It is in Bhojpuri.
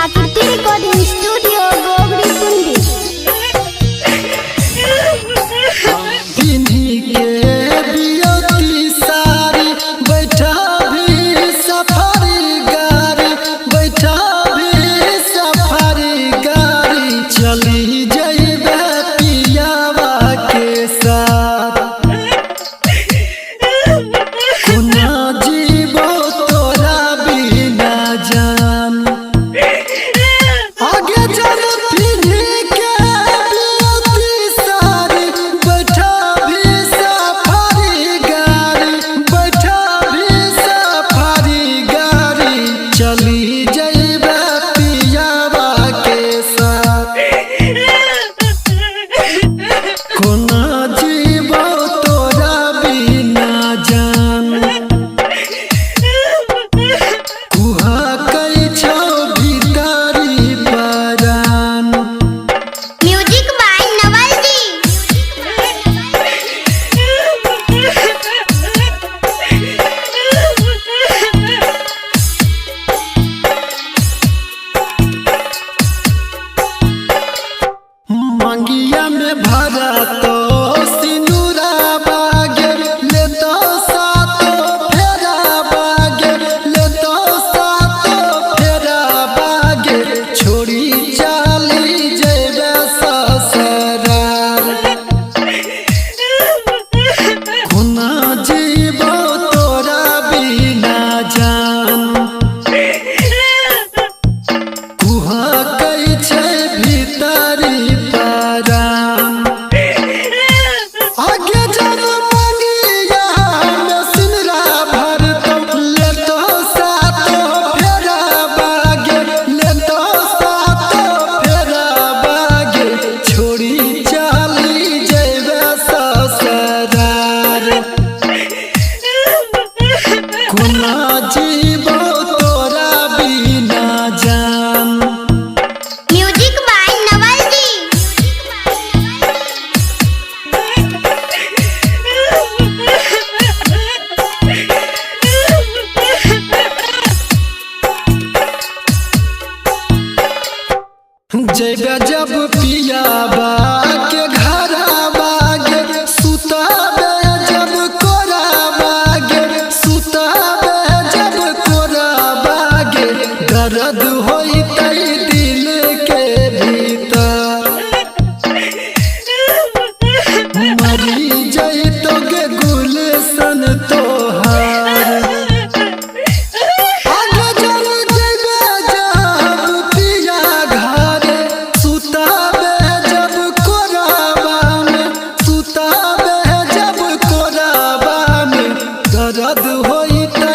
आकृति रिकॉर्डिंग स्टूडियो गोगरी कुंडी। इन्हीं के बियोती सारी बैठा भी सफारी गाड़ी, बैठा भी सफारी गाड़ी, चली जइबे पियावा के साथ। कुना जीवो तोरा बिना जान, आगे चल पीढ़ी के बियोती सारी बैठा भी सफारी गाड़ी, बैठा भी सफारी गाड़ी, चली जइबे पियावा के साथ। कोना जीवो तोरा बिना जान, कुहा कई छौ भीतरी परान। म्यूजिक बाय नवल जी। मंगिया में भरा तो सिनुरा बागे, ले तो सातो फेरा बागे, ले तो सातो फेरा बागे, छोड़ी चाली जइबे ससुराल। कोना जीवो तोरा बिना जान, कुहा कई छै भीतरी परान। आगे चल मंगिया में सिनुरा भरतौ, ले तो सातो फेरा बागे, ले तो सातो फेरा बागे, छोड़ी चाली जइबे ससुराल। कोना जीवो तोरा बिना जान। म्यूजिक बाय नवल जी। जइबे जब पियाबा के घरा बागे, सुताबे जब कोरा बागे, सुताबे जब कोरा बागे, दर्द होइतै दिल के भीतर। मरी जइतो गे गुलशन तोहार। आगे चल जइबे जब पिया घरे, सुताबे जब कोराबा में, सुताबे जब कोराबा में, दर्द होइतै